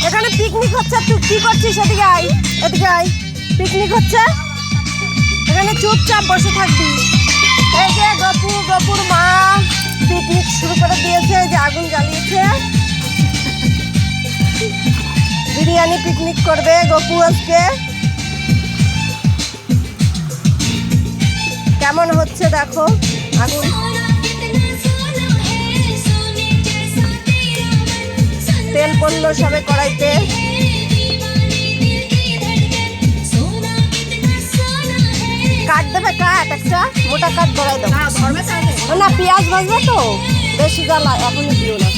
এখানে পিকনিক হচ্ছে, তুই কি করছিস? এদিকে আয়, এদিকে আয়। পিকনিক হচ্ছে, এখানে চুপচাপ বসে থাকবি। এই যে গপুর মা পিকনিক শুরু করে দিয়েছে, যে আগুন জ্বালিয়েছে। বিরিয়ানি পিকনিক করবে গপু আজকে। কেমন হচ্ছে দেখো আগুন। তেল পড়লো সবে কড়াইতে। কাট দেবে, কাট একটা মোটা কাট ধরাই দাও। না পেঁয়াজ ভাজবে তো, বেশি জ্বালা এখনই দিও না।